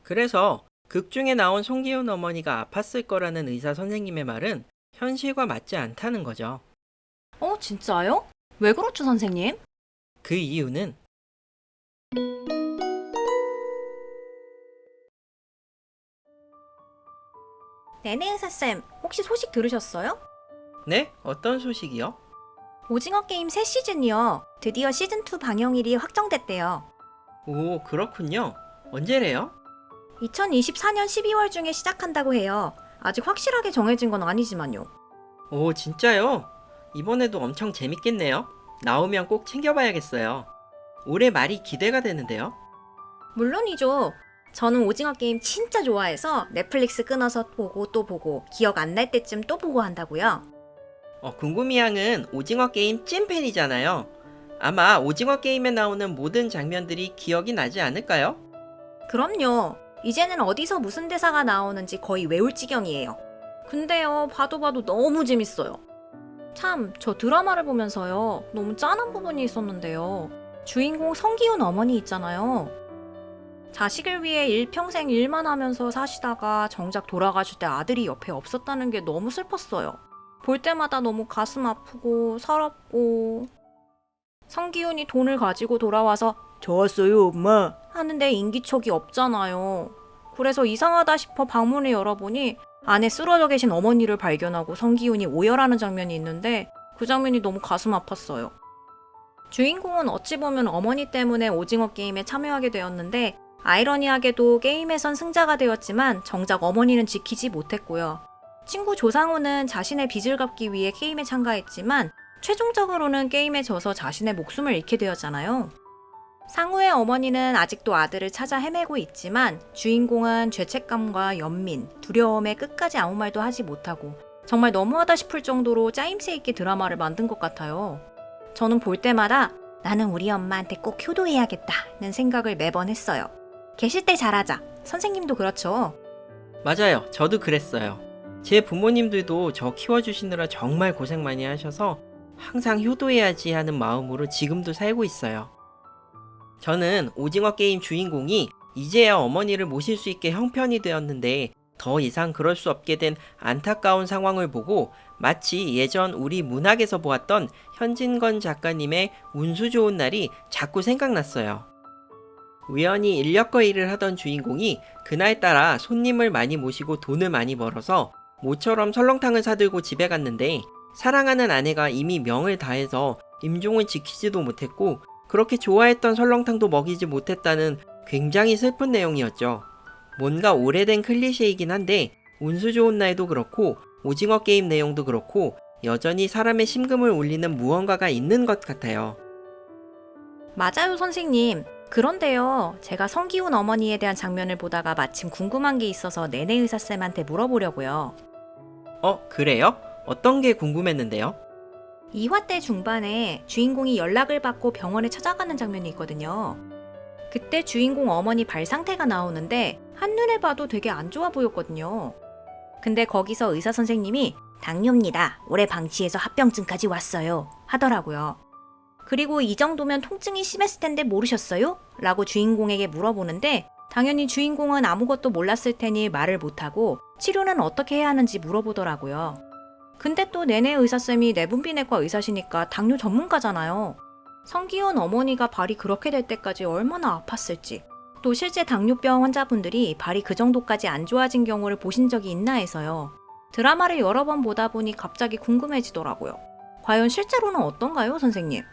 그래서 극 중에 나온 송기훈 어머니가 아팠을 거라는 의사 선생님의 말은 현실과 맞지 않다는 거죠. 진짜요? 왜 그렇죠, 선생님? 그 이유는 네네, 의사쌤. 혹시 소식 들으셨어요? 네? 어떤 소식이요? 오징어 게임 새 시즌이요. 드디어 시즌2 방영일이 확정됐대요. 오, 그렇군요. 언제래요? 2024년 12월 중에 시작한다고 해요. 아직 확실하게 정해진 건 아니지만요. 오, 진짜요? 이번에도 엄청 재밌겠네요. 나오면 꼭 챙겨봐야겠어요. 올해 말이 기대가 되는데요. 물론이죠. 저는 오징어 게임 진짜 좋아해서 넷플릭스 끊어서 보고 또 보고 기억 안 날 때쯤 또 보고 한다고요. 궁금이 양은 오징어 게임 찐팬이잖아요. 아마 오징어 게임에 나오는 모든 장면들이 기억이 나지 않을까요? 그럼요. 이제는 어디서 무슨 대사가 나오는지 거의 외울 지경이에요. 근데요, 봐도 봐도 너무 재밌어요. 참, 저 드라마를 보면서요, 너무 짠한 부분이 있었는데요. 주인공 성기훈 어머니 있잖아요. 자식을 위해 일평생 일만 하면서 사시다가 정작 돌아가실 때 아들이 옆에 없었다는 게 너무 슬펐어요. 볼 때마다 너무 가슴 아프고 서럽고. 성기훈이 돈을 가지고 돌아와서 좋았어요, 엄마 하는데 인기척이 없잖아요. 그래서 이상하다 싶어 방문을 열어보니 안에 쓰러져 계신 어머니를 발견하고 성기훈이 오열하는 장면이 있는데 그 장면이 너무 가슴 아팠어요. 주인공은 어찌 보면 어머니 때문에 오징어 게임에 참여하게 되었는데 아이러니하게도 게임에선 승자가 되었지만 정작 어머니는 지키지 못했고요. 친구 조상우는 자신의 빚을 갚기 위해 게임에 참가했지만 최종적으로는 게임에 져서 자신의 목숨을 잃게 되었잖아요. 상우의 어머니는 아직도 아들을 찾아 헤매고 있지만 주인공은 죄책감과 연민, 두려움에 끝까지 아무 말도 하지 못하고 정말 너무하다 싶을 정도로 짜임새 있게 드라마를 만든 것 같아요. 저는 볼 때마다 나는 우리 엄마한테 꼭 효도해야겠다는 생각을 매번 했어요. 계실 때 잘하자. 선생님도 그렇죠. 맞아요. 저도 그랬어요. 제 부모님들도 저 키워주시느라 정말 고생 많이 하셔서 항상 효도해야지 하는 마음으로 지금도 살고 있어요. 저는 오징어 게임 주인공이 이제야 어머니를 모실 수 있게 형편이 되었는데 더 이상 그럴 수 없게 된 안타까운 상황을 보고 마치 예전 우리 문학에서 보았던 현진건 작가님의 운수 좋은 날이 자꾸 생각났어요. 우연히 인력거 일을 하던 주인공이 그날따라 손님을 많이 모시고 돈을 많이 벌어서 모처럼 설렁탕을 사들고 집에 갔는데 사랑하는 아내가 이미 명을 다해서 임종을 지키지도 못했고 그렇게 좋아했던 설렁탕도 먹이지 못했다는 굉장히 슬픈 내용이었죠. 뭔가 오래된 클리셰이긴 한데 운수 좋은 날도 그렇고 오징어 게임 내용도 그렇고 여전히 사람의 심금을 울리는 무언가가 있는 것 같아요. 맞아요, 선생님. 그런데요, 제가 성기훈 어머니에 대한 장면을 보다가 마침 궁금한 게 있어서 내내 의사쌤한테 물어보려고요. 그래요? 어떤 게 궁금했는데요? 2화 때 중반에 주인공이 연락을 받고 병원에 찾아가는 장면이 있거든요. 그때 주인공 어머니 발 상태가 나오는데 한눈에 봐도 되게 안 좋아 보였거든요. 근데 거기서 의사 선생님이 당뇨입니다. 올해 방치해서 합병증까지 왔어요. 하더라고요. 그리고 이 정도면 통증이 심했을 텐데 모르셨어요? 라고 주인공에게 물어보는데 당연히 주인공은 아무것도 몰랐을 테니 말을 못하고 치료는 어떻게 해야 하는지 물어보더라고요. 근데 또 내내 의사쌤이 내분비내과 의사시니까 당뇨 전문가잖아요. 성기훈 어머니가 발이 그렇게 될 때까지 얼마나 아팠을지, 또 실제 당뇨병 환자분들이 발이 그 정도까지 안 좋아진 경우를 보신 적이 있나 해서요. 드라마를 여러 번 보다 보니 갑자기 궁금해지더라고요. 과연 실제로는 어떤가요, 선생님?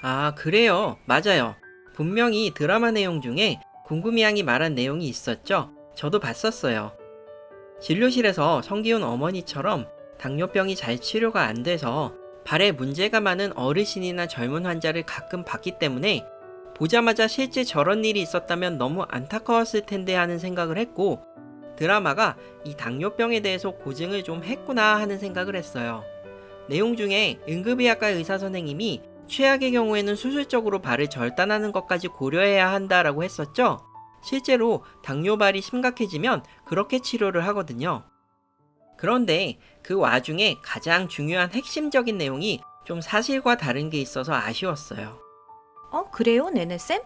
아, 그래요. 맞아요. 분명히 드라마 내용 중에 궁금이 양이 말한 내용이 있었죠. 저도 봤었어요. 진료실에서 성기훈 어머니처럼 당뇨병이 잘 치료가 안 돼서 발에 문제가 많은 어르신이나 젊은 환자를 가끔 봤기 때문에 보자마자 실제 저런 일이 있었다면 너무 안타까웠을 텐데 하는 생각을 했고 드라마가 이 당뇨병에 대해서 고증을 좀 했구나 하는 생각을 했어요. 내용 중에 응급의학과 의사 선생님이 최악의 경우에는 수술적으로 발을 절단하는 것까지 고려해야 한다라고 했었죠. 실제로 당뇨발이 심각해지면 그렇게 치료를 하거든요. 그런데 그 와중에 가장 중요한 핵심적인 내용이 좀 사실과 다른 게 있어서 아쉬웠어요. 그래요, 네네쌤?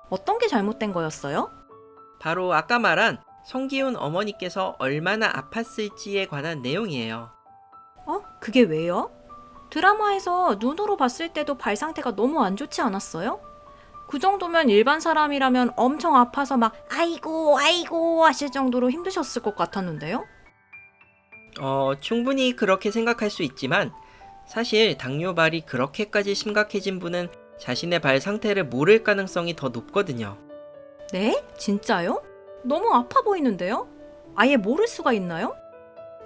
어떤 게 잘못된 거였어요? 바로 아까 말한 성기훈 어머니께서 얼마나 아팠을지에 관한 내용이에요. 그게 왜요? 드라마에서 눈으로 봤을 때도 발 상태가 너무 안 좋지 않았어요? 그 정도면 일반 사람이라면 엄청 아파서 막 아이고 아이고 하실 정도로 힘드셨을 것 같았는데요? 충분히 그렇게 생각할 수 있지만 사실 당뇨발이 그렇게까지 심각해진 분은 자신의 발 상태를 모를 가능성이 더 높거든요. 네? 진짜요? 너무 아파 보이는데요? 아예 모를 수가 있나요?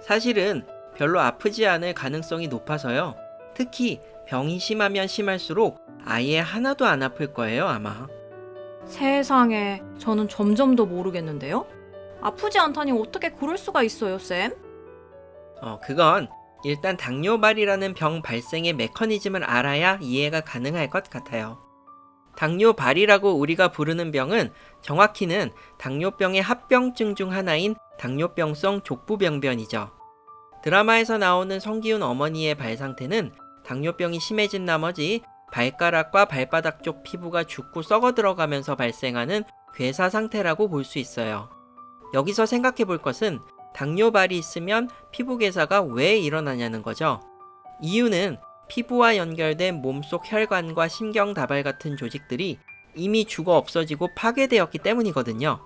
사실은 별로 아프지 않을 가능성이 높아서요. 특히 병이 심하면 심할수록 아예 하나도 안 아플 거예요, 아마. 세상에, 저는 점점 더 모르겠는데요? 아프지 않다니 어떻게 그럴 수가 있어요, 쌤? 그건 일단 당뇨발이라는 병 발생의 메커니즘을 알아야 이해가 가능할 것 같아요. 당뇨발이라고 우리가 부르는 병은 정확히는 당뇨병의 합병증 중 하나인 당뇨병성 족부병변이죠. 드라마에서 나오는 성기훈 어머니의 발 상태는 당뇨병이 심해진 나머지 발가락과 발바닥 쪽 피부가 죽고 썩어 들어가면서 발생하는 괴사 상태라고 볼 수 있어요. 여기서 생각해 볼 것은 당뇨발이 있으면 피부 괴사가 왜 일어나냐는 거죠. 이유는 피부와 연결된 몸속 혈관과 신경다발 같은 조직들이 이미 죽어 없어지고 파괴되었기 때문이거든요.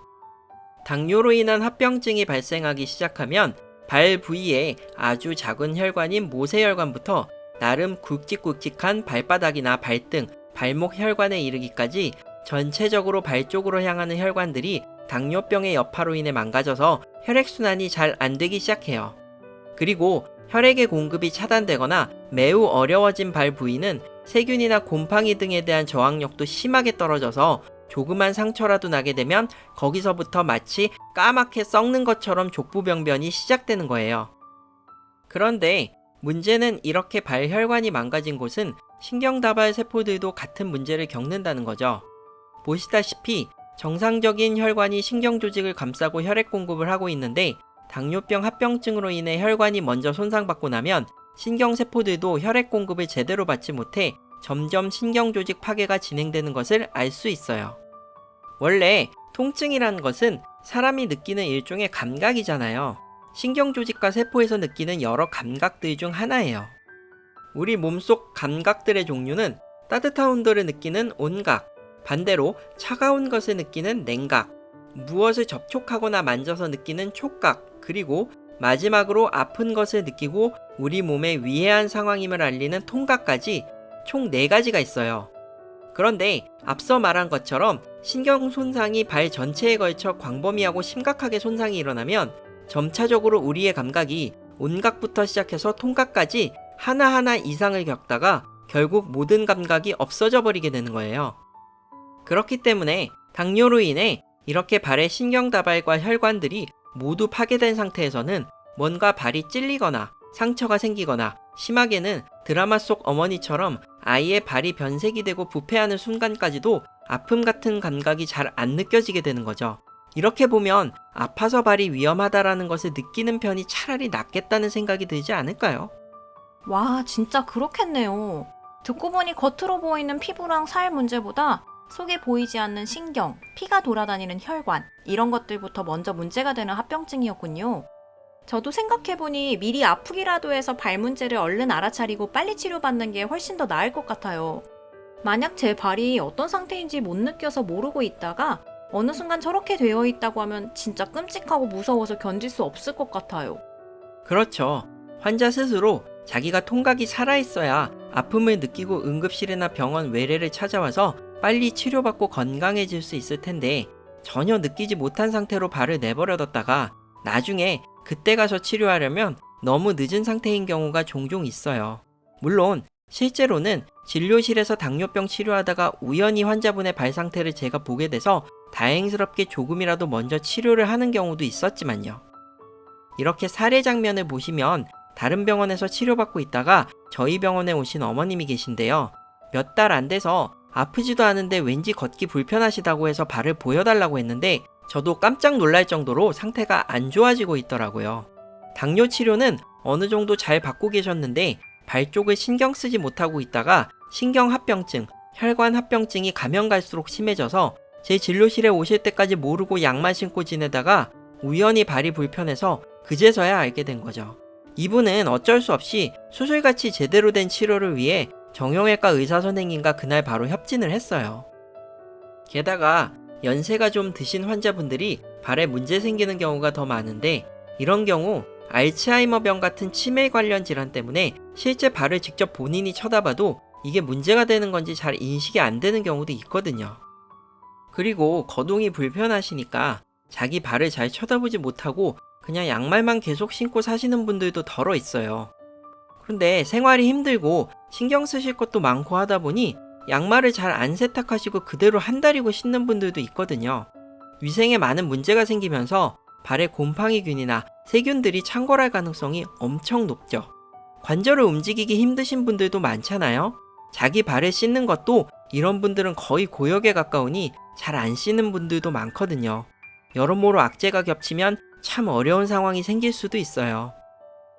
당뇨로 인한 합병증이 발생하기 시작하면 발 부위에 아주 작은 혈관인 모세혈관부터 나름 굵직굵직한 발바닥이나 발등, 발목 혈관에 이르기까지 전체적으로 발 쪽으로 향하는 혈관들이 당뇨병의 여파로 인해 망가져서 혈액순환이 잘 안 되기 시작해요. 그리고 혈액의 공급이 차단되거나 매우 어려워진 발 부위는 세균이나 곰팡이 등에 대한 저항력도 심하게 떨어져서 조그만 상처라도 나게 되면 거기서부터 마치 까맣게 썩는 것처럼 족부병변이 시작되는 거예요. 그런데 문제는 이렇게 발혈관이 망가진 곳은 신경다발 세포들도 같은 문제를 겪는다는 거죠. 보시다시피 정상적인 혈관이 신경조직을 감싸고 혈액 공급을 하고 있는데 당뇨병 합병증으로 인해 혈관이 먼저 손상받고 나면 신경세포들도 혈액 공급을 제대로 받지 못해 점점 신경조직 파괴가 진행되는 것을 알 수 있어요. 원래 통증이라는 것은 사람이 느끼는 일종의 감각이잖아요. 신경조직과 세포에서 느끼는 여러 감각들 중 하나예요. 우리 몸속 감각들의 종류는 따뜻한 온도를 느끼는 온각, 반대로 차가운 것을 느끼는 냉각, 무엇을 접촉하거나 만져서 느끼는 촉각, 그리고 마지막으로 아픈 것을 느끼고 우리 몸에 위해한 상황임을 알리는 통각까지 총 4가지가 있어요. 그런데 앞서 말한 것처럼 신경 손상이 발 전체에 걸쳐 광범위하고 심각하게 손상이 일어나면 점차적으로 우리의 감각이 온각부터 시작해서 통각까지 하나하나 이상을 겪다가 결국 모든 감각이 없어져 버리게 되는 거예요. 그렇기 때문에 당뇨로 인해 이렇게 발의 신경다발과 혈관들이 모두 파괴된 상태에서는 뭔가 발이 찔리거나 상처가 생기거나 심하게는 드라마 속 어머니처럼 아이의 발이 변색이 되고 부패하는 순간까지도 아픔 같은 감각이 잘 안 느껴지게 되는 거죠. 이렇게 보면 아파서 발이 위험하다라는 것을 느끼는 편이 차라리 낫겠다는 생각이 들지 않을까요? 와, 진짜 그렇겠네요. 듣고 보니 겉으로 보이는 피부랑 살 문제보다 속에 보이지 않는 신경, 피가 돌아다니는 혈관, 이런 것들부터 먼저 문제가 되는 합병증이었군요. 저도 생각해보니 미리 아프기라도 해서 발 문제를 얼른 알아차리고 빨리 치료받는 게 훨씬 더 나을 것 같아요. 만약 제 발이 어떤 상태인지 못 느껴서 모르고 있다가 어느 순간 저렇게 되어 있다고 하면 진짜 끔찍하고 무서워서 견딜 수 없을 것 같아요. 그렇죠. 환자 스스로 자기가 통각이 살아있어야 아픔을 느끼고 응급실이나 병원 외래를 찾아와서 빨리 치료받고 건강해질 수 있을 텐데 전혀 느끼지 못한 상태로 발을 내버려뒀다가 나중에 그때 가서 치료하려면 너무 늦은 상태인 경우가 종종 있어요. 물론 실제로는 진료실에서 당뇨병 치료하다가 우연히 환자분의 발 상태를 제가 보게 돼서 다행스럽게 조금이라도 먼저 치료를 하는 경우도 있었지만요. 이렇게 사례 장면을 보시면 다른 병원에서 치료받고 있다가 저희 병원에 오신 어머님이 계신데요. 몇 달 안 돼서 아프지도 않은데 왠지 걷기 불편하시다고 해서 발을 보여달라고 했는데 저도 깜짝 놀랄 정도로 상태가 안 좋아지고 있더라고요. 당뇨 치료는 어느 정도 잘 받고 계셨는데 발 쪽을 신경 쓰지 못하고 있다가 신경합병증, 혈관합병증이 가면 갈수록 심해져서 제 진료실에 오실 때까지 모르고 약만 신고 지내다가 우연히 발이 불편해서 그제서야 알게 된 거죠. 이분은 어쩔 수 없이 수술같이 제대로 된 치료를 위해 정형외과 의사 선생님과 그날 바로 협진을 했어요. 게다가 연세가 좀 드신 환자분들이 발에 문제 생기는 경우가 더 많은데, 이런 경우 알츠하이머병 같은 치매 관련 질환 때문에 실제 발을 직접 본인이 쳐다봐도 이게 문제가 되는 건지 잘 인식이 안 되는 경우도 있거든요. 그리고 거동이 불편하시니까 자기 발을 잘 쳐다보지 못하고 그냥 양말만 계속 신고 사시는 분들도 덜어 있어요. 그런데 생활이 힘들고 신경 쓰실 것도 많고 하다 보니 양말을 잘 안 세탁하시고 그대로 한다리고 신는 분들도 있거든요. 위생에 많은 문제가 생기면서 발에 곰팡이균이나 세균들이 창궐할 가능성이 엄청 높죠. 관절을 움직이기 힘드신 분들도 많잖아요. 자기 발을 씻는 것도 이런 분들은 거의 고역에 가까우니 잘 안 씻는 분들도 많거든요. 여러모로 악재가 겹치면 참 어려운 상황이 생길 수도 있어요.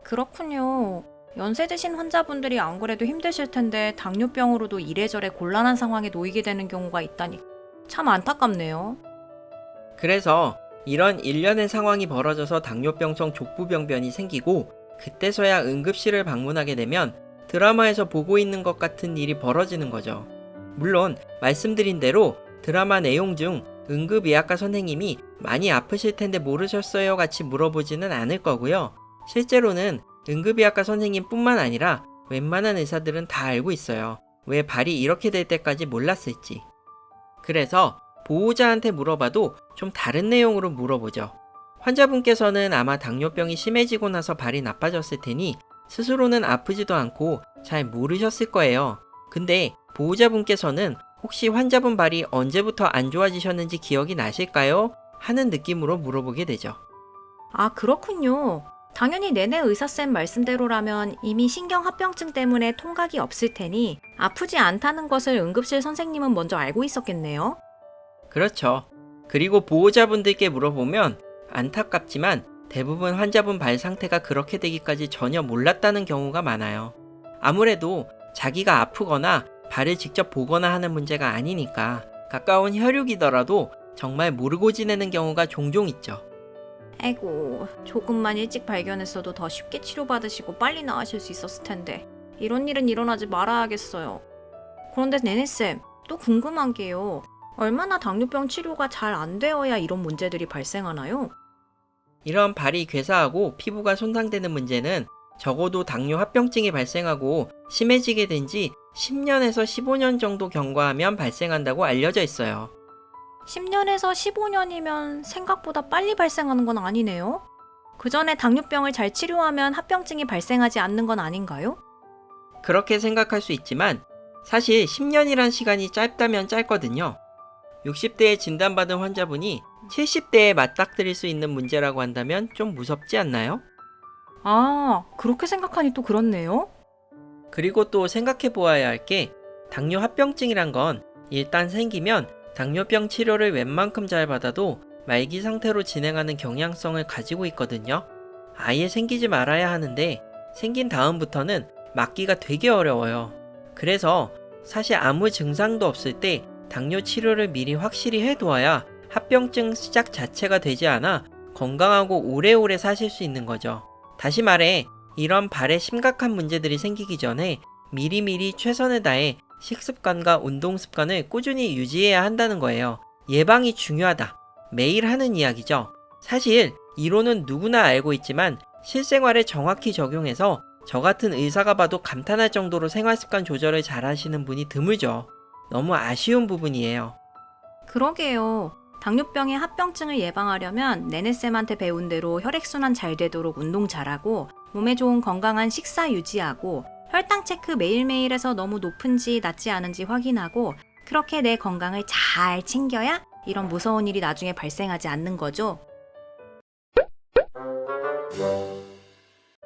그렇군요. 연세 드신 환자분들이 안 그래도 힘드실 텐데 당뇨병으로도 이래저래 곤란한 상황에 놓이게 되는 경우가 있다니 참 안타깝네요. 그래서 이런 일련의 상황이 벌어져서 당뇨병성 족부병변이 생기고 그때서야 응급실을 방문하게 되면 드라마에서 보고 있는 것 같은 일이 벌어지는 거죠. 물론 말씀드린 대로 드라마 내용 중 응급의학과 선생님이 많이 아프실 텐데 모르셨어요 같이 물어보지는 않을 거고요. 실제로는 응급의학과 선생님뿐만 아니라 웬만한 의사들은 다 알고 있어요. 왜 발이 이렇게 될 때까지 몰랐을지. 그래서 보호자한테 물어봐도 좀 다른 내용으로 물어보죠. 환자분께서는 아마 당뇨병이 심해지고 나서 발이 나빠졌을 테니 스스로는 아프지도 않고 잘 모르셨을 거예요. 근데 보호자분께서는 혹시 환자분 발이 언제부터 안 좋아지셨는지 기억이 나실까요? 하는 느낌으로 물어보게 되죠. 아, 그렇군요. 당연히 내내 의사쌤 말씀대로라면 이미 신경합병증 때문에 통각이 없을 테니 아프지 않다는 것을 응급실 선생님은 먼저 알고 있었겠네요. 그렇죠. 그리고 보호자분들께 물어보면 안타깝지만 대부분 환자분 발 상태가 그렇게 되기까지 전혀 몰랐다는 경우가 많아요. 아무래도 자기가 아프거나 발을 직접 보거나 하는 문제가 아니니까 가까운 혈육이더라도 정말 모르고 지내는 경우가 종종 있죠. 아이고, 조금만 일찍 발견했어도 더 쉽게 치료받으시고 빨리 나으실 수 있었을 텐데 이런 일은 일어나지 말아야겠어요. 그런데 네네쌤, 또 궁금한 게요. 얼마나 당뇨병 치료가 잘 안 되어야 이런 문제들이 발생하나요? 이런 발이 괴사하고 피부가 손상되는 문제는 적어도 당뇨 합병증이 발생하고 심해지게 된 지 10년에서 15년 정도 경과하면 발생한다고 알려져 있어요. 10년에서 15년이면 생각보다 빨리 발생하는 건 아니네요. 그 전에 당뇨병을 잘 치료하면 합병증이 발생하지 않는 건 아닌가요? 그렇게 생각할 수 있지만 사실 10년이란 시간이 짧다면 짧거든요. 60대에 진단받은 환자분이 70대에 맞닥뜨릴 수 있는 문제라고 한다면 좀 무섭지 않나요? 아, 그렇게 생각하니 또 그렇네요. 그리고 또 생각해 보아야 할 게 당뇨 합병증이란 건 일단 생기면 당뇨병 치료를 웬만큼 잘 받아도 말기 상태로 진행하는 경향성을 가지고 있거든요. 아예 생기지 말아야 하는데 생긴 다음부터는 막기가 되게 어려워요. 그래서 사실 아무 증상도 없을 때 당뇨 치료를 미리 확실히 해두어야 합병증 시작 자체가 되지 않아 건강하고 오래오래 사실 수 있는 거죠. 다시 말해 이런 발에 심각한 문제들이 생기기 전에 미리미리 최선을 다해 식습관과 운동 습관을 꾸준히 유지해야 한다는 거예요. 예방이 중요하다. 매일 하는 이야기죠. 사실 이론은 누구나 알고 있지만 실생활에 정확히 적용해서 저 같은 의사가 봐도 감탄할 정도로 생활습관 조절을 잘 하시는 분이 드물죠. 너무 아쉬운 부분이에요. 그러게요. 당뇨병의 합병증을 예방하려면 네네쌤한테 배운 대로 혈액순환 잘 되도록 운동 잘하고 몸에 좋은 건강한 식사 유지하고 혈당 체크 매일매일 해서 너무 높은지 낮지 않은지 확인하고 그렇게 내 건강을 잘 챙겨야 이런 무서운 일이 나중에 발생하지 않는 거죠.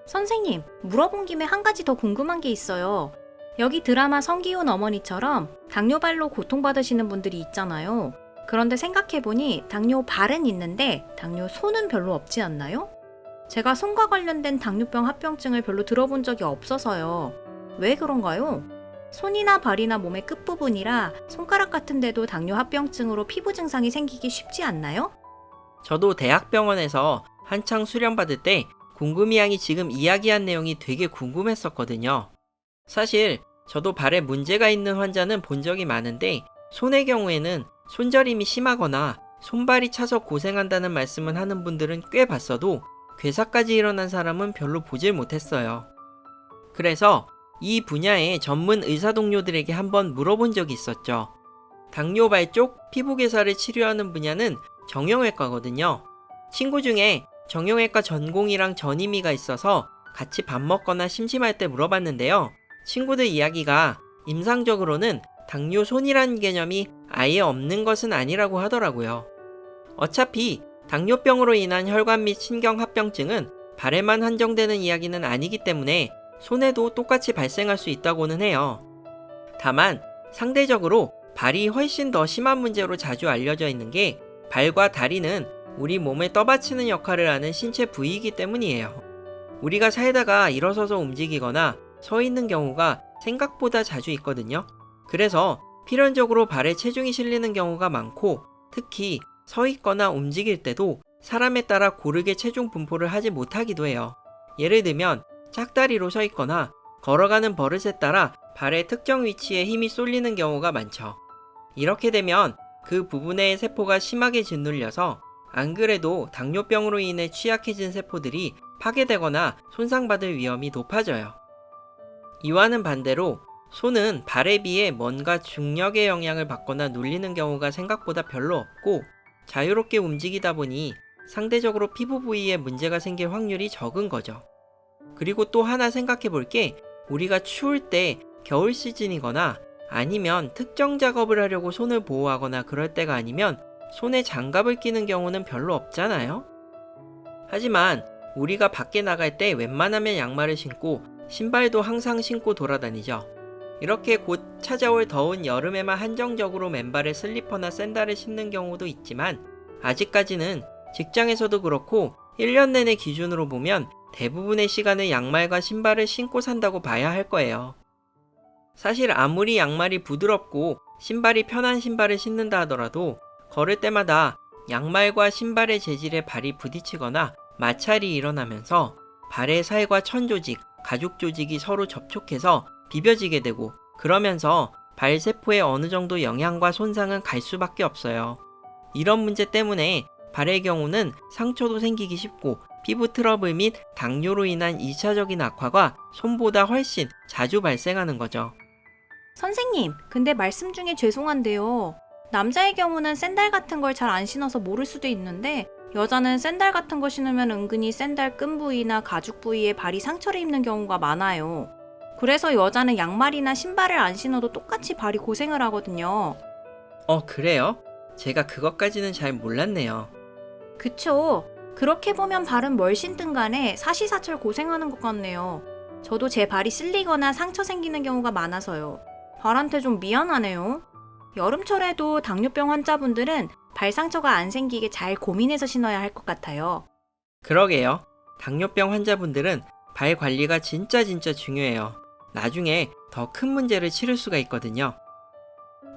선생님, 물어본 김에 한 가지 더 궁금한 게 있어요. 여기 드라마 성기훈 어머니처럼 당뇨발로 고통받으시는 분들이 있잖아요. 그런데 생각해보니 당뇨 발은 있는데 당뇨 손은 별로 없지 않나요? 제가 손과 관련된 당뇨병 합병증을 별로 들어본 적이 없어서요. 왜 그런가요? 손이나 발이나 몸의 끝부분이라 손가락 같은 데도 당뇨 합병증으로 피부 증상이 생기기 쉽지 않나요? 저도 대학병원에서 한창 수련받을 때 궁금이양이 지금 이야기한 내용이 되게 궁금했었거든요. 사실 저도 발에 문제가 있는 환자는 본 적이 많은데 손의 경우에는 손저림이 심하거나 손발이 차서 고생한다는 말씀을 하는 분들은 꽤 봤어도 괴사까지 일어난 사람은 별로 보질 못했어요. 그래서 이 분야의 전문 의사 동료들에게 한번 물어본 적이 있었죠. 당뇨발 쪽 피부 괴사를 치료하는 분야는 정형외과거든요. 친구 중에 정형외과 전공이랑 전임의가 있어서 같이 밥 먹거나 심심할 때 물어봤는데요. 친구들 이야기가 임상적으로는 당뇨손이라는 개념이 아예 없는 것은 아니라고 하더라고요. 어차피 당뇨병으로 인한 혈관 및 신경합병증은 발에만 한정되는 이야기는 아니기 때문에 손에도 똑같이 발생할 수 있다고는 해요. 다만 상대적으로 발이 훨씬 더 심한 문제로 자주 알려져 있는 게 발과 다리는 우리 몸에 떠받치는 역할을 하는 신체 부위이기 때문이에요. 우리가 살다가 일어서서 움직이거나 서 있는 경우가 생각보다 자주 있거든요. 그래서 필연적으로 발에 체중이 실리는 경우가 많고 특히 서 있거나 움직일 때도 사람에 따라 고르게 체중 분포를 하지 못하기도 해요. 예를 들면 짝다리로 서 있거나 걸어가는 버릇에 따라 발의 특정 위치에 힘이 쏠리는 경우가 많죠. 이렇게 되면 그 부분의 세포가 심하게 짓눌려서 안 그래도 당뇨병으로 인해 취약해진 세포들이 파괴되거나 손상받을 위험이 높아져요. 이와는 반대로 손은 발에 비해 뭔가 중력의 영향을 받거나 눌리는 경우가 생각보다 별로 없고 자유롭게 움직이다 보니 상대적으로 피부 부위에 문제가 생길 확률이 적은 거죠. 그리고 또 하나 생각해 볼 게 우리가 추울 때 겨울 시즌이거나 아니면 특정 작업을 하려고 손을 보호하거나 그럴 때가 아니면 손에 장갑을 끼는 경우는 별로 없잖아요. 하지만 우리가 밖에 나갈 때 웬만하면 양말을 신고 신발도 항상 신고 돌아다니죠. 이렇게 곧 찾아올 더운 여름에만 한정적으로 맨발에 슬리퍼나 샌들을 신는 경우도 있지만 아직까지는 직장에서도 그렇고 1년 내내 기준으로 보면 대부분의 시간을 양말과 신발을 신고 산다고 봐야 할 거예요. 사실 아무리 양말이 부드럽고 신발이 편한 신발을 신는다 하더라도 걸을 때마다 양말과 신발의 재질에 발이 부딪히거나 마찰이 일어나면서 발의 살과 천 조직, 가죽 조직이 서로 접촉해서 비벼지게 되고 그러면서 발 세포에 어느 정도 영향과 손상은 갈 수밖에 없어요. 이런 문제 때문에 발의 경우는 상처도 생기기 쉽고 피부 트러블 및 당뇨로 인한 2차적인 악화가 손보다 훨씬 자주 발생하는 거죠. 선생님, 근데 말씀 중에 죄송한데요. 남자의 경우는 샌들 같은 걸 잘 안 신어서 모를 수도 있는데 여자는 샌들 같은 거 신으면 은근히 샌들 끈 부위나 가죽 부위에 발이 상처를 입는 경우가 많아요. 그래서 여자는 양말이나 신발을 안 신어도 똑같이 발이 고생을 하거든요. 그래요? 제가 그것까지는 잘 몰랐네요. 그쵸. 그렇게 보면 발은 뭘 신든 간에 사시사철 고생하는 것 같네요. 저도 제 발이 쓸리거나 상처 생기는 경우가 많아서요. 발한테 좀 미안하네요. 여름철에도 당뇨병 환자분들은 발 상처가 안 생기게 잘 고민해서 신어야 할 것 같아요. 그러게요. 당뇨병 환자분들은 발 관리가 진짜 중요해요. 나중에 더 큰 문제를 치를 수가 있거든요.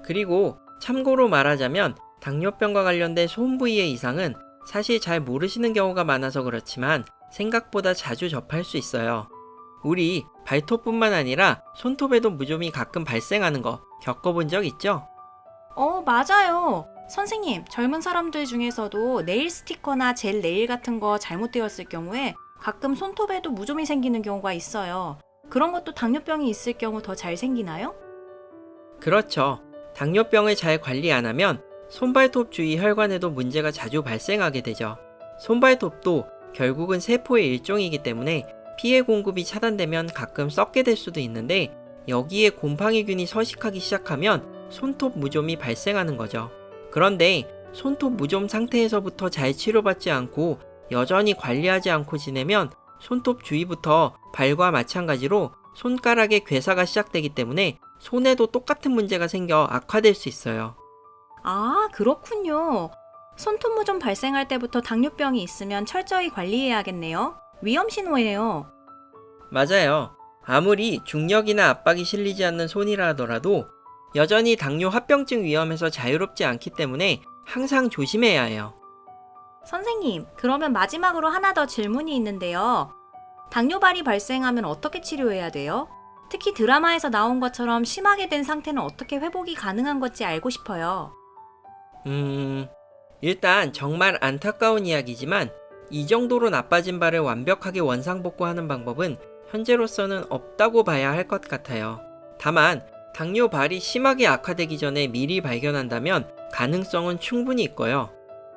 그리고 참고로 말하자면 당뇨병과 관련된 손 부위의 이상은 사실 잘 모르시는 경우가 많아서 그렇지만 생각보다 자주 접할 수 있어요. 우리 발톱뿐만 아니라 손톱에도 무좀이 가끔 발생하는 거 겪어본 적 있죠? 맞아요. 선생님, 젊은 사람들 중에서도 네일 스티커나 젤 네일 같은 거 잘못되었을 경우에 가끔 손톱에도 무좀이 생기는 경우가 있어요. 그런 것도 당뇨병이 있을 경우 더 잘 생기나요? 그렇죠. 당뇨병을 잘 관리 안 하면 손발톱 주위 혈관에도 문제가 자주 발생하게 되죠. 손발톱도 결국은 세포의 일종이기 때문에 피해 공급이 차단되면 가끔 썩게 될 수도 있는데 여기에 곰팡이균이 서식하기 시작하면 손톱 무좀이 발생하는 거죠. 그런데 손톱 무좀 상태에서부터 잘 치료받지 않고 여전히 관리하지 않고 지내면 손톱 주위부터 발과 마찬가지로 손가락에 괴사가 시작되기 때문에 손에도 똑같은 문제가 생겨 악화될 수 있어요. 아, 그렇군요. 손톱 무좀 발생할 때부터 당뇨병이 있으면 철저히 관리해야겠네요. 위험 신호예요. 맞아요. 아무리 중력이나 압박이 실리지 않는 손이라 하더라도 여전히 당뇨 합병증 위험에서 자유롭지 않기 때문에 항상 조심해야 해요. 선생님, 그러면 마지막으로 하나 더 질문이 있는데요. 당뇨발이 발생하면 어떻게 치료해야 돼요? 특히 드라마에서 나온 것처럼 심하게 된 상태는 어떻게 회복이 가능한 건지 알고 싶어요. 일단 정말 안타까운 이야기지만 이 정도로 나빠진 발을 완벽하게 원상복구하는 방법은 현재로서는 없다고 봐야 할 것 같아요. 다만 당뇨발이 심하게 악화되기 전에 미리 발견한다면 가능성은 충분히 있고요.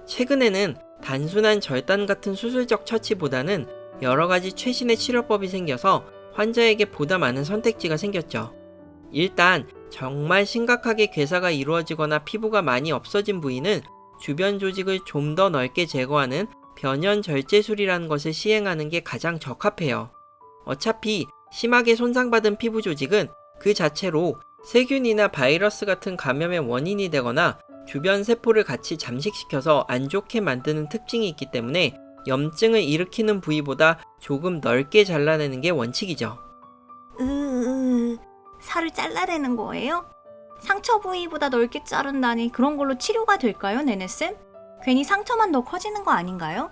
최근에는 단순한 절단 같은 수술적 처치보다는 여러 가지 최신의 치료법이 생겨서 환자에게 보다 많은 선택지가 생겼죠. 일단 정말 심각하게 괴사가 이루어지거나 피부가 많이 없어진 부위는 주변 조직을 좀 더 넓게 제거하는 변연 절제술이라는 것을 시행하는 게 가장 적합해요. 어차피 심하게 손상받은 피부 조직은 그 자체로 세균이나 바이러스 같은 감염의 원인이 되거나 주변 세포를 같이 잠식시켜서 안 좋게 만드는 특징이 있기 때문에 염증을 일으키는 부위보다 조금 넓게 잘라내는 게 원칙이죠. 살을 잘라내는 거예요? 상처 부위보다 넓게 자른다니 그런 걸로 치료가 될까요, 네네쌤? 괜히 상처만 더 커지는 거 아닌가요?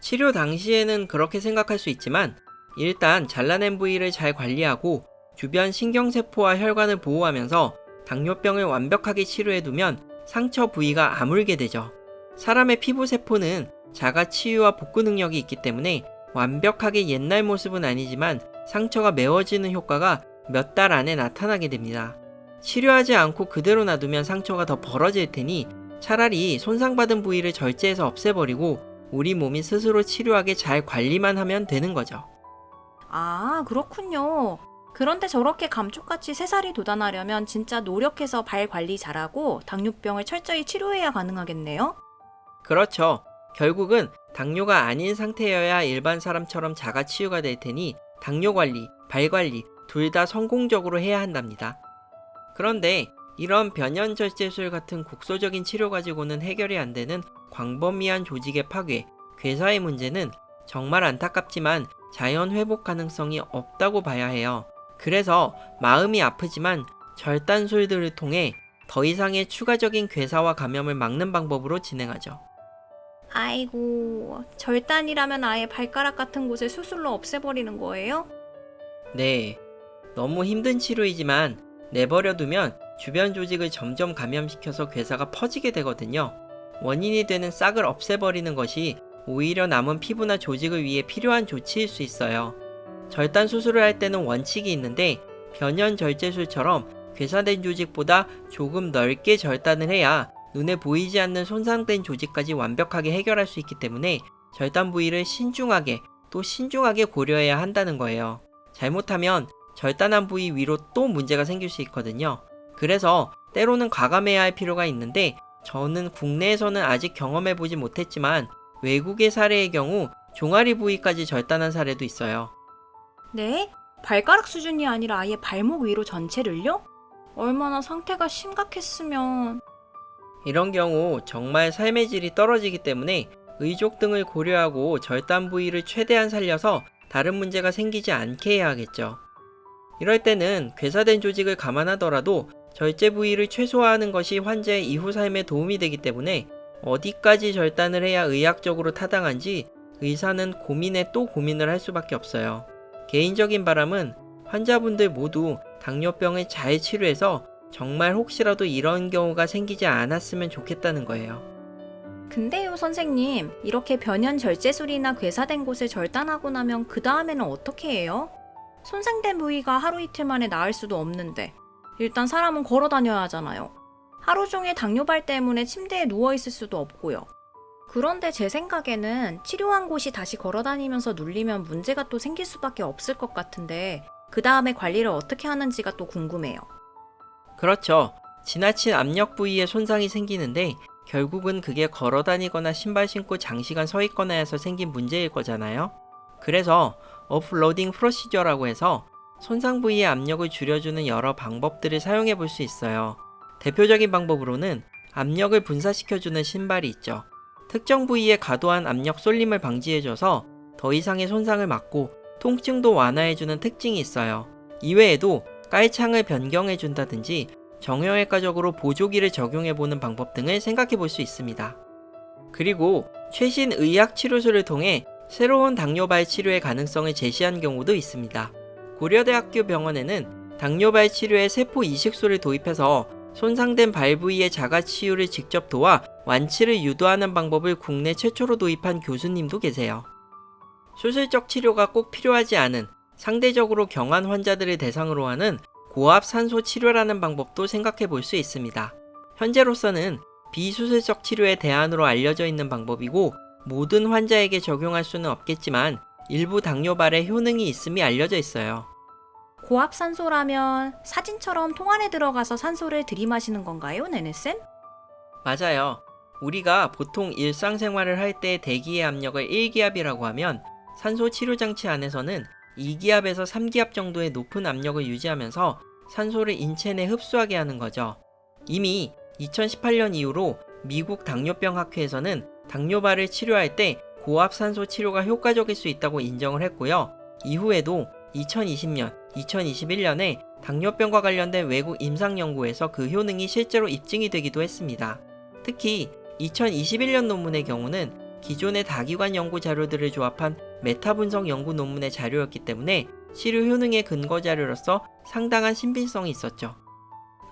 치료 당시에는 그렇게 생각할 수 있지만 일단 잘라낸 부위를 잘 관리하고 주변 신경세포와 혈관을 보호하면서 당뇨병을 완벽하게 치료해두면 상처 부위가 아물게 되죠. 사람의 피부세포는 자가 치유와 복구 능력이 있기 때문에 완벽하게 옛날 모습은 아니지만 상처가 메워지는 효과가 몇 달 안에 나타나게 됩니다. 치료하지 않고 그대로 놔두면 상처가 더 벌어질 테니 차라리 손상받은 부위를 절제해서 없애버리고 우리 몸이 스스로 치료하게 잘 관리만 하면 되는 거죠. 아, 그렇군요. 그런데 저렇게 감쪽같이 새살이 돋아나려면 진짜 노력해서 발 관리 잘하고 당뇨병을 철저히 치료해야 가능하겠네요? 그렇죠. 결국은 당뇨가 아닌 상태여야 일반 사람처럼 자가 치유가 될 테니 당뇨 관리, 발 관리 둘 다 성공적으로 해야 한답니다. 그런데 이런 변연 절제술 같은 국소적인 치료 가지고는 해결이 안 되는 광범위한 조직의 파괴, 괴사의 문제는 정말 안타깝지만 자연 회복 가능성이 없다고 봐야 해요. 그래서 마음이 아프지만 절단술들을 통해 더 이상의 추가적인 괴사와 감염을 막는 방법으로 진행하죠. 아이고, 절단이라면 아예 발가락 같은 곳을 수술로 없애버리는 거예요? 네, 너무 힘든 치료이지만 내버려두면 주변 조직을 점점 감염시켜서 괴사가 퍼지게 되거든요. 원인이 되는 싹을 없애버리는 것이 오히려 남은 피부나 조직을 위해 필요한 조치일 수 있어요. 절단 수술을 할 때는 원칙이 있는데 변연 절제술처럼 괴사된 조직보다 조금 넓게 절단을 해야 눈에 보이지 않는 손상된 조직까지 완벽하게 해결할 수 있기 때문에 절단 부위를 신중하게 또 신중하게 고려해야 한다는 거예요. 잘못하면 절단한 부위 위로 또 문제가 생길 수 있거든요. 그래서 때로는 과감해야 할 필요가 있는데 저는 국내에서는 아직 경험해보지 못했지만 외국의 사례의 경우 종아리 부위까지 절단한 사례도 있어요. 네? 발가락 수준이 아니라 아예 발목 위로 전체를요? 얼마나 상태가 심각했으면... 이런 경우 정말 삶의 질이 떨어지기 때문에 의족 등을 고려하고 절단 부위를 최대한 살려서 다른 문제가 생기지 않게 해야 하겠죠. 이럴 때는 괴사된 조직을 감안하더라도 절제 부위를 최소화하는 것이 환자의 이후 삶에 도움이 되기 때문에 어디까지 절단을 해야 의학적으로 타당한지 의사는 고민에 또 고민을 할 수밖에 없어요. 개인적인 바람은 환자분들 모두 당뇨병을 잘 치료해서 정말 혹시라도 이런 경우가 생기지 않았으면 좋겠다는 거예요. 근데요, 선생님, 이렇게 변연 절제술이나 괴사된 곳을 절단하고 나면 그 다음에는 어떻게 해요? 손상된 부위가 하루 이틀 만에 나을 수도 없는데 일단 사람은 걸어 다녀야 하잖아요. 하루 종일 당뇨발 때문에 침대에 누워있을 수도 없고요. 그런데 제 생각에는 치료한 곳이 다시 걸어 다니면서 눌리면 문제가 또 생길 수밖에 없을 것 같은데 그 다음에 관리를 어떻게 하는지가 또 궁금해요. 그렇죠. 지나친 압력 부위에 손상이 생기는데 결국은 그게 걸어 다니거나 신발 신고 장시간 서 있거나 해서 생긴 문제일 거잖아요. 그래서 오프로딩 프로시저라고 해서 손상 부위의 압력을 줄여주는 여러 방법들을 사용해 볼 수 있어요. 대표적인 방법으로는 압력을 분사시켜주는 신발이 있죠. 특정 부위에 과도한 압력 쏠림을 방지해줘서 더 이상의 손상을 막고 통증도 완화해주는 특징이 있어요. 이외에도 깔창을 변경해준다든지 정형외과적으로 보조기를 적용해보는 방법 등을 생각해볼 수 있습니다. 그리고 최신 의학 치료술을 통해 새로운 당뇨발 치료의 가능성을 제시한 경우도 있습니다. 고려대학교 병원에는 당뇨발 치료에 세포 이식술을 도입해서 손상된 발 부위의 자가 치유를 직접 도와 완치를 유도하는 방법을 국내 최초로 도입한 교수님도 계세요. 수술적 치료가 꼭 필요하지 않은 상대적으로 경한 환자들을 대상으로 하는 고압 산소 치료라는 방법도 생각해 볼 수 있습니다. 현재로서는 비수술적 치료의 대안으로 알려져 있는 방법이고 모든 환자에게 적용할 수는 없겠지만 일부 당뇨발에 효능이 있음이 알려져 있어요. 고압산소라면 사진처럼 통 안에 들어가서 산소를 들이마시는 건가요, 네네쌤? 맞아요. 우리가 보통 일상생활을 할 때 대기의 압력을 1기압이라고 하면 산소 치료 장치 안에서는 2기압에서 3기압 정도의 높은 압력을 유지하면서 산소를 인체 내 흡수하게 하는 거죠. 이미 2018년 이후로 미국 당뇨병 학회에서는 당뇨발을 치료할 때 고압 산소 치료가 효과적일 수 있다고 인정을 했고요. 이후에도 2020년, 2021년에 당뇨병과 관련된 외국 임상 연구에서 그 효능이 실제로 입증이 되기도 했습니다. 특히 2021년 논문의 경우는 기존의 다기관 연구 자료들을 조합한 메타 분석 연구 논문의 자료였기 때문에 치료 효능의 근거 자료로서 상당한 신빙성이 있었죠.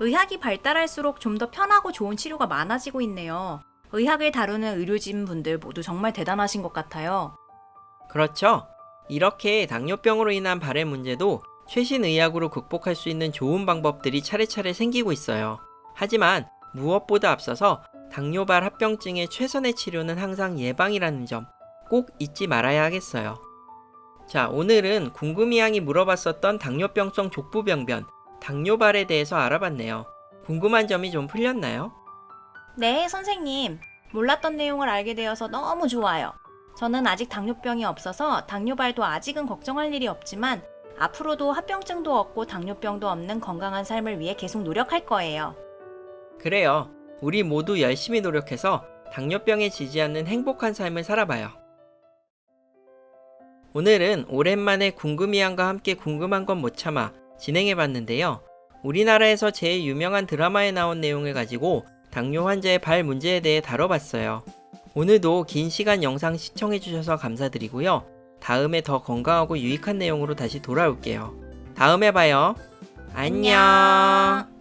의학이 발달할수록 좀 더 편하고 좋은 치료가 많아지고 있네요. 의학을 다루는 의료진 분들 모두 정말 대단하신 것 같아요. 그렇죠. 이렇게 당뇨병으로 인한 발의 문제도 최신 의학으로 극복할 수 있는 좋은 방법들이 차례차례 생기고 있어요. 하지만 무엇보다 앞서서 당뇨발 합병증의 최선의 치료는 항상 예방이라는 점 꼭 잊지 말아야 하겠어요. 자, 오늘은 궁금이양이 물어봤었던 당뇨병성 족부병변, 당뇨발에 대해서 알아봤네요. 궁금한 점이 좀 풀렸나요? 네, 선생님. 몰랐던 내용을 알게 되어서 너무 좋아요. 저는 아직 당뇨병이 없어서 당뇨발도 아직은 걱정할 일이 없지만 앞으로도 합병증도 없고 당뇨병도 없는 건강한 삶을 위해 계속 노력할 거예요. 그래요. 우리 모두 열심히 노력해서 당뇨병에 지지 않는 행복한 삶을 살아봐요. 오늘은 오랜만에 궁금이양과 함께 궁금한 건 못 참아 진행해봤는데요. 우리나라에서 제일 유명한 드라마에 나온 내용을 가지고 당뇨 환자의 발 문제에 대해 다뤄봤어요. 오늘도 긴 시간 영상 시청해주셔서 감사드리고요. 다음에 더 건강하고 유익한 내용으로 다시 돌아올게요. 다음에 봐요. 안녕.